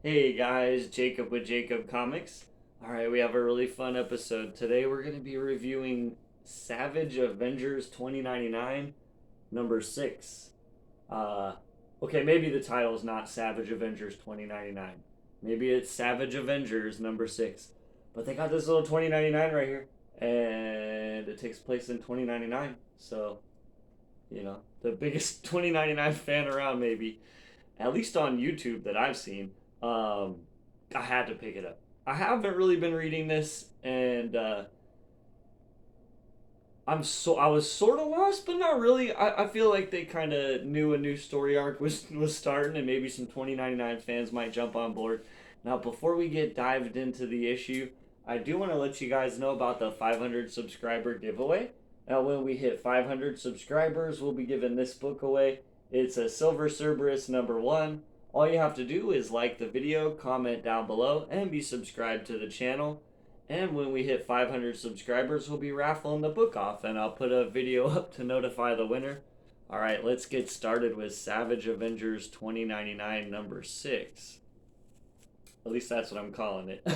Hey guys, Jacob with Jacob Comics. Alright, we have a really fun episode. Today we're going to be reviewing Savage Avengers 2099, number 6. Uh, okay, maybe the title is not Savage Avengers 2099. Maybe it's Savage Avengers number 6. But they got this little 2099 right here. And it takes place in 2099. So, the biggest 2099 fan around, maybe. At least on YouTube that I've seen. Um, I had to pick it up. I haven't really been reading this, and I was sort of lost, but not really. I feel like they kind of knew a new story arc was starting, and maybe some 2099 fans might jump on board. Now, before we get dived into the issue, I do want to let you guys know about the 500 subscriber giveaway. Now, when we hit 500 subscribers, we'll be giving this book away. It's a Silver Cerberus number 1. All you have to do is like the video, comment down below, and be subscribed to the channel. And when we hit 500 subscribers, we'll be raffling the book off, and I'll put a video up to notify the winner. Alright, let's get started with Savage Avengers 2099 number 6. At least that's what I'm calling it.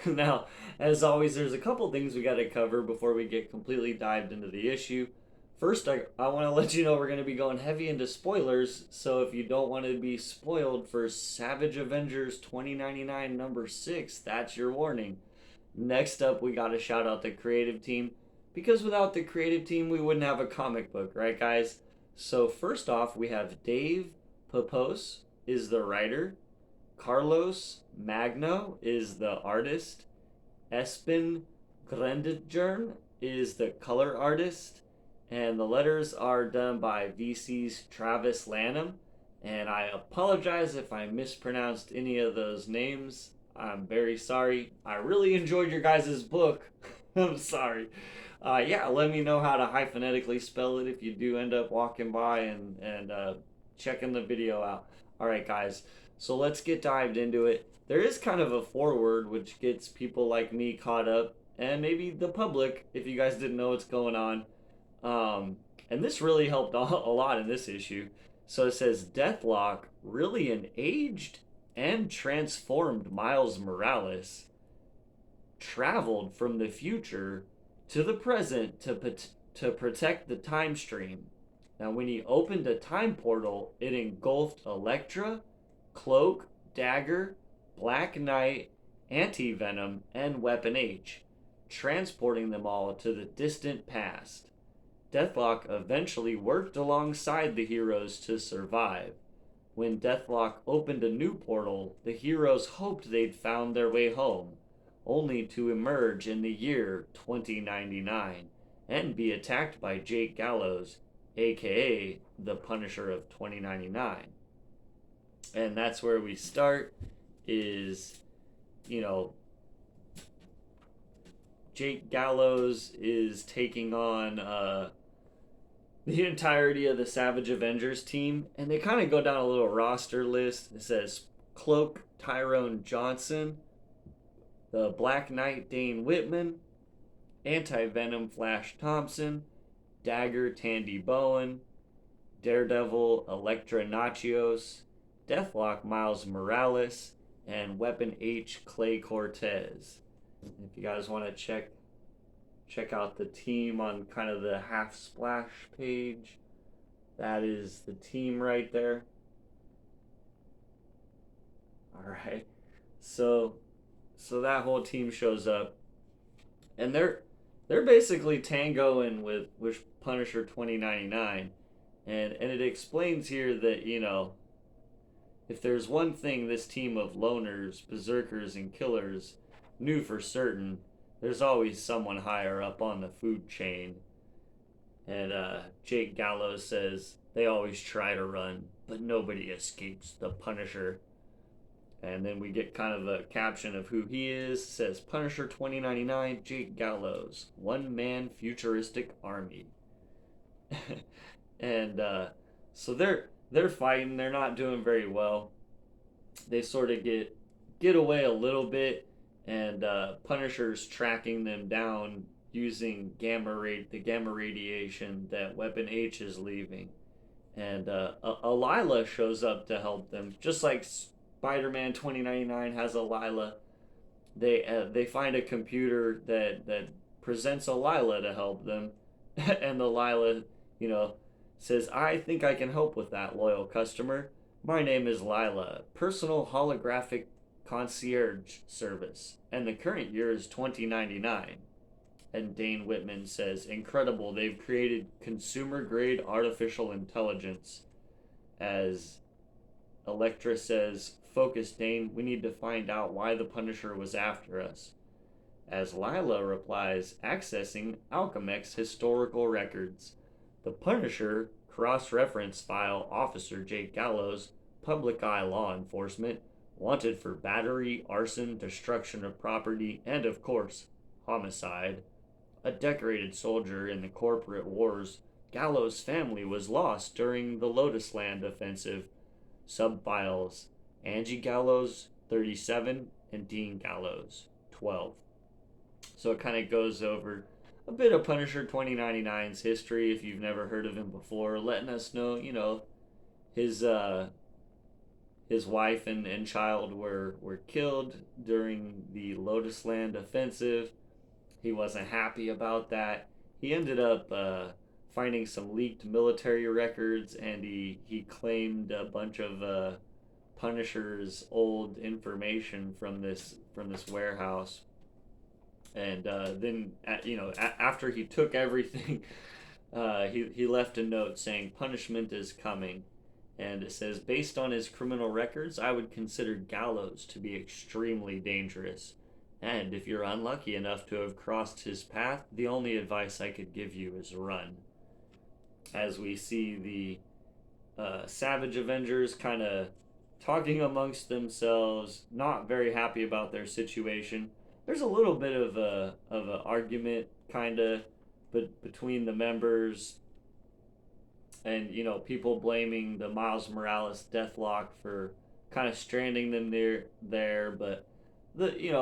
Now, as always, there's a couple things we got to cover before we get completely dived into the issue. First, I want to let you know we're going to be going heavy into spoilers, so if you don't want to be spoiled for Savage Avengers 2099 number 6, that's your warning. Next up, we got to shout out the creative team, because without the creative team, we wouldn't have a comic book, right, guys? So first off, we have Dave Papos is the writer, Carlos Magno is the artist, Espen Grendjern is the color artist, and the letters are done by VC's Travis Lanham. And I apologize if I mispronounced any of those names. I'm very sorry. I really enjoyed your guys' book. I'm sorry. Yeah, let me know how to hyphenetically spell it if you do end up walking by and checking the video out. Alright, guys. So let's get dived into it. There is kind of a foreword which gets people like me caught up, and maybe the public, if you guys didn't know what's going on. And this really helped a lot in this issue. So it says Deathlock, really an aged and transformed Miles Morales, traveled from the future to the present to protect the time stream. Now, when he opened a time portal, it engulfed Elektra, Cloak, Dagger, Black Knight, Anti-Venom, and Weapon H, transporting them all to the distant past. Deathlock eventually worked alongside the heroes to survive. When Deathlock opened a new portal, the heroes hoped they'd found their way home, only to emerge in the year 2099 and be attacked by Jake Gallows, aka the Punisher of 2099. And that's where we start, is, Jake Gallows is taking on the entirety of the Savage Avengers team, and they kind of go down a little roster list. It says Cloak, Tyrone Johnson, the Black Knight, Dane Whitman, Anti-Venom, Flash Thompson, Dagger, Tandy Bowen, Daredevil, Elektra Nachios, Deathlock, Miles Morales, and Weapon H, Clay Cortez. If you guys want to check out the team on kind of the half splash page, that is the team right there. All right, so that whole team shows up, and they're basically tangoing with Punisher 2099, and it explains here that if there's one thing this team of loners, berserkers, and killers knew for certain, there's always someone higher up on the food chain. And Jake Gallows says they always try to run, but nobody escapes the Punisher. And then we get kind of a caption of who he is. It says Punisher 2099, Jake Gallows, one-man futuristic army. And so they're fighting. They're not doing very well. They sort of get away a little bit, and Punisher's tracking them down using the gamma radiation that Weapon H is leaving. And Alila shows up to help them, just like Spider-Man 2099 has a Lila. They find a computer that presents a Lila to help them, and the Lila, you know, says, "I think I can help with that, loyal customer. My name is Lila, personal holographic concierge service, and the current year is 2099." And Dane Whitman says, "Incredible! They've created consumer grade artificial intelligence." As Elektra says, "Focus, Dane. We need to find out why the Punisher was after us." As Lila replies, "Accessing Alchemix historical records. The Punisher cross-reference file Officer Jake Gallows, public eye law enforcement, wanted for battery, arson, destruction of property, and of course, homicide. A decorated soldier in the corporate wars, Gallows' family was lost during the Lotus Land offensive. Subfiles: Angie Gallows, 37, and Dean Gallows, 12." So it kind of goes over a bit of Punisher 2099's history if you've never heard of him before, letting us know, his his wife and child were killed during the Lotus Land offensive. He wasn't happy about that. He ended up finding some leaked military records, and he claimed a bunch of Punisher's old information from this warehouse. And then, after he took everything, he left a note saying, "Punishment is coming." And it says, "Based on his criminal records, I would consider Gallows to be extremely dangerous. And if you're unlucky enough to have crossed his path, the only advice I could give you is run." As we see the Savage Avengers kind of talking amongst themselves, not very happy about their situation. There's a little bit of an argument, kind of, but between the members, and people blaming the Miles Morales Deathlock for kind of stranding them there, but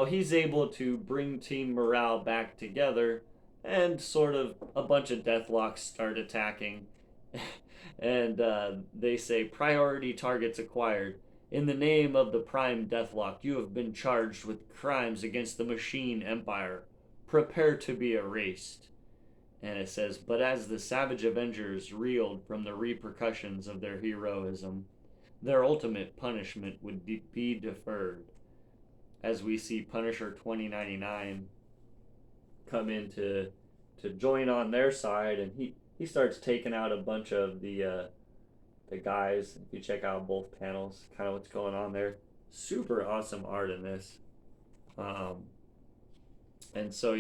he's able to bring team morale back together, and sort of a bunch of Deathlocks start attacking. And they say, "Priority targets acquired. In the name of the Prime Deathlock, you have been charged with crimes against the Machine Empire. Prepare to be erased." And it says, "But as the Savage Avengers reeled from the repercussions of their heroism, their ultimate punishment would be deferred." As we see Punisher 2099 come in to join on their side, and he starts taking out a bunch of the guys. If you check out both panels, kind of what's going on there. Super awesome art in this. Um, and so,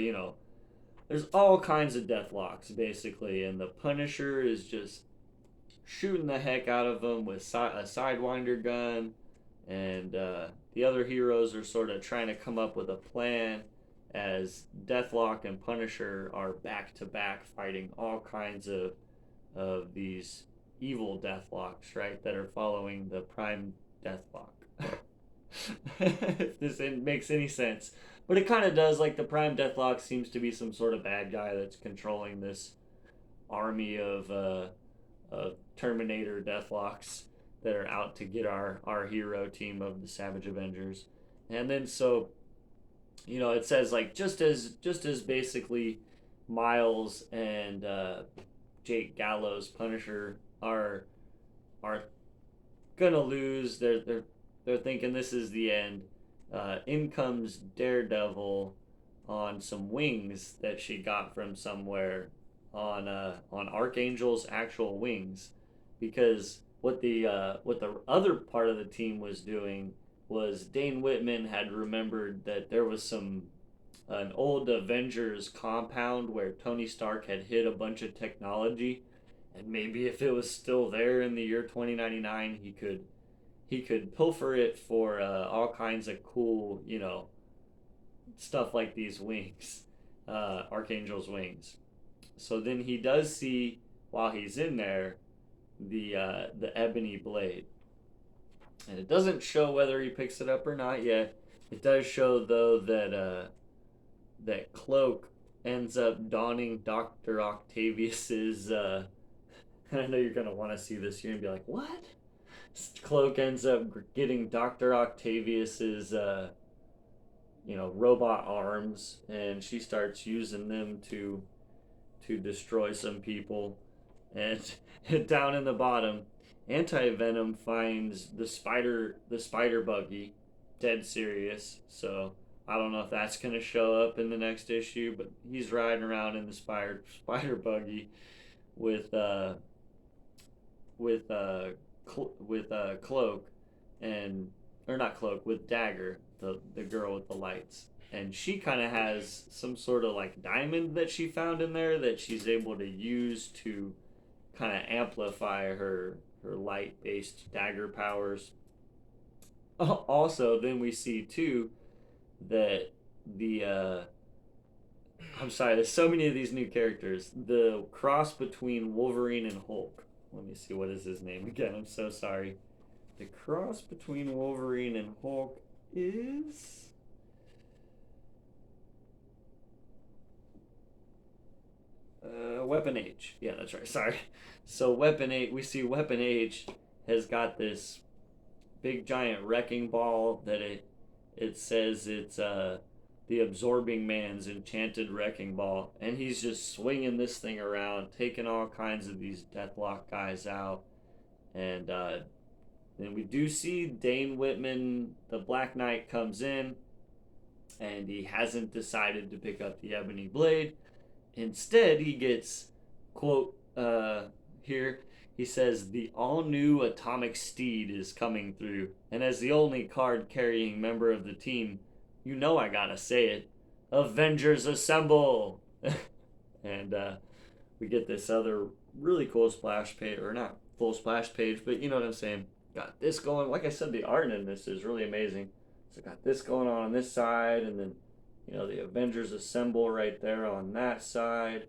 there's all kinds of Deathlocks, basically, and the Punisher is just shooting the heck out of them with a Sidewinder gun, and the other heroes are sort of trying to come up with a plan, as Deathlock and Punisher are back to back fighting all kinds of these evil Deathlocks, right, that are following the Prime Deathlock. If this makes any sense. But it kind of does. Like, the Prime Deathlock seems to be some sort of bad guy that's controlling this army of Terminator Deathlocks that are out to get our hero team of the Savage Avengers. And then, so, it says, like, just as basically Miles and Jake Gallows, Punisher, are gonna lose. They're thinking this is the end. In comes Daredevil on some wings that she got from somewhere, on Archangel's actual wings, because what the other part of the team was doing was Dane Whitman had remembered that there was an old Avengers compound where Tony Stark had hid a bunch of technology, and maybe if it was still there in the year 2099, he could pilfer it for all kinds of cool, stuff like these wings, Archangel's wings. So then he does see, while he's in there, the ebony blade, and it doesn't show whether he picks it up or not yet. It does show, though, that Cloak ends up donning Dr. Octavius's. I know you're gonna want to see this. You're gonna be like, "What?" Cloak ends up getting Dr. Octavius's robot arms, and she starts using them to destroy some people. And down in the bottom, Anti-Venom finds the spider buggy dead serious. So I don't know if that's gonna show up in the next issue, but he's riding around in the spider buggy with with uh Cloak, and or not Cloak, with Dagger, the girl with the lights. And she kind of has some sort of like diamond that she found in there that she's able to use to kind of amplify her light based dagger powers. Also, then we see too that the I'm sorry, there's so many of these new characters. The cross between Wolverine and Hulk. Let me see, what is his name again? I'm so sorry. The cross between Wolverine and Hulk is Weapon H. Yeah, that's right. Sorry. So Weapon H, we see Weapon H has got this big giant wrecking ball that it says it's the absorbing man's enchanted wrecking ball, and he's just swinging this thing around, taking all kinds of these Deathlock guys out. And then we do see Dane Whitman, the Black Knight, comes in, and he hasn't decided to pick up the Ebony Blade. Instead, he gets, quote, here, he says, the all new Atomic Steed is coming through. And as the only card carrying member of the team, you know I gotta say it, Avengers Assemble! And we get this other really cool splash page, or not full splash page, but you know what I'm saying. Got this going. Like I said, the art in this is really amazing. So got this going on this side, and then the Avengers Assemble right there on that side,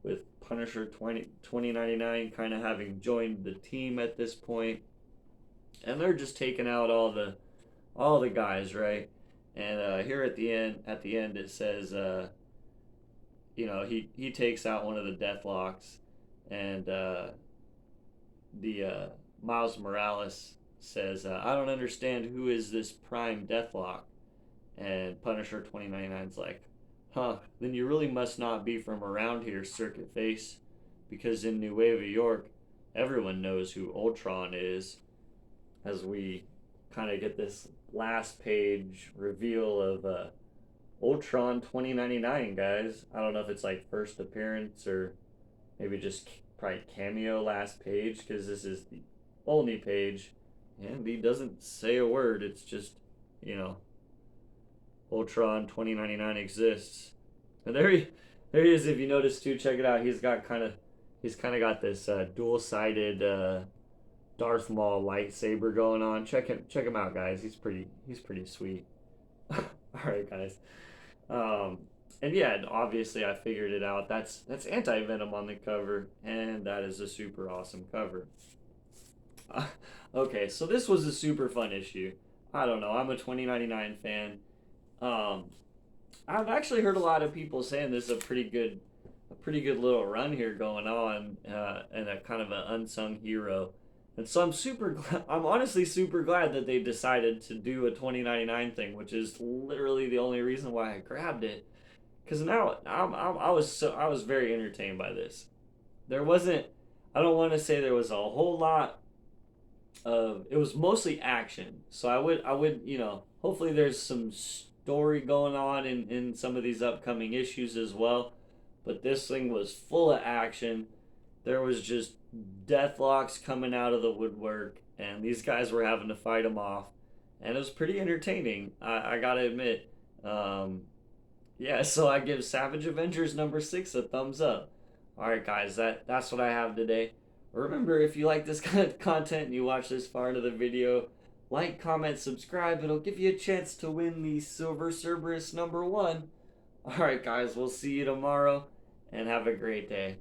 with Punisher 2099 kind of having joined the team at this point, and they're just taking out all the guys, right? And here at the end it says, he takes out one of the Deathlocks, and the Miles Morales says, I don't understand, who is this Prime Deathlock? And Punisher 2099's like, huh, then you really must not be from around here, Circuit Face, because in Nueva York, everyone knows who Ultron is. As we kind of get this last page reveal of Ultron 2099, guys. I don't know if it's like first appearance or maybe just probably cameo last page, because this is the only page, and he doesn't say a word. It's just, Ultron 2099 exists. And there he is. If you notice too, check it out. He's kind of got this dual-sided Darth Maul lightsaber going on. Check him out, guys. He's pretty sweet. All right, guys. And yeah, obviously I figured it out. That's Anti-Venom on the cover, and that is a super awesome cover. Okay, so this was a super fun issue. I don't know. I'm a 2099 fan. I've actually heard a lot of people saying this is a pretty good little run here going on, and a kind of an unsung hero. And so I'm honestly super glad that they decided to do a 2099 thing, which is literally the only reason why I grabbed it. Because now I was very entertained by this. There wasn't, I don't want to say there was a whole lot of, it was mostly action. So I would hopefully there's some story going on in some of these upcoming issues as well. But this thing was full of action. There was just Deathlocks coming out of the woodwork, and these guys were having to fight them off, and it was pretty entertaining. I gotta admit. Yeah, so I give Savage Avengers #6 a thumbs up. All right, guys, that's what I have today. Remember, if you like this kind of content and you watch this far into the video, like, comment, subscribe. It'll give you a chance to win the Silver Cerberus #1. All right, guys, we'll see you tomorrow, and have a great day.